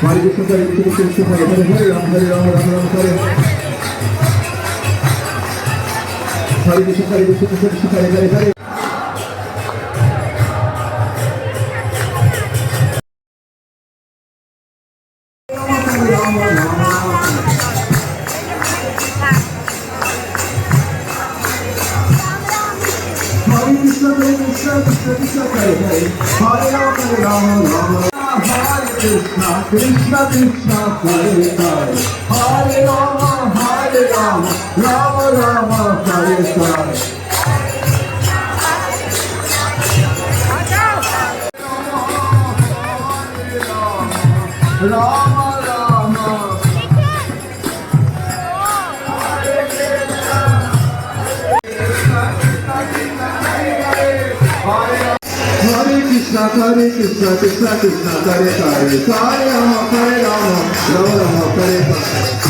Hare Krishna Hare Krishna Krishna Hare Hare Hare Rama Rama Rama Hare Hare Krishna Krishna Krishna Hare Hare Hare Krishna Krishna Krishna Hare Hare Hare Rama Rama Rama Hare Krishna Krishna Krishna Hare Hare Hare Rama Rama Rama Hare Hare Rama Rama Krishna Krishna Krishna Krishna Hare Hare Hare Rama Rama Rama Hare Hare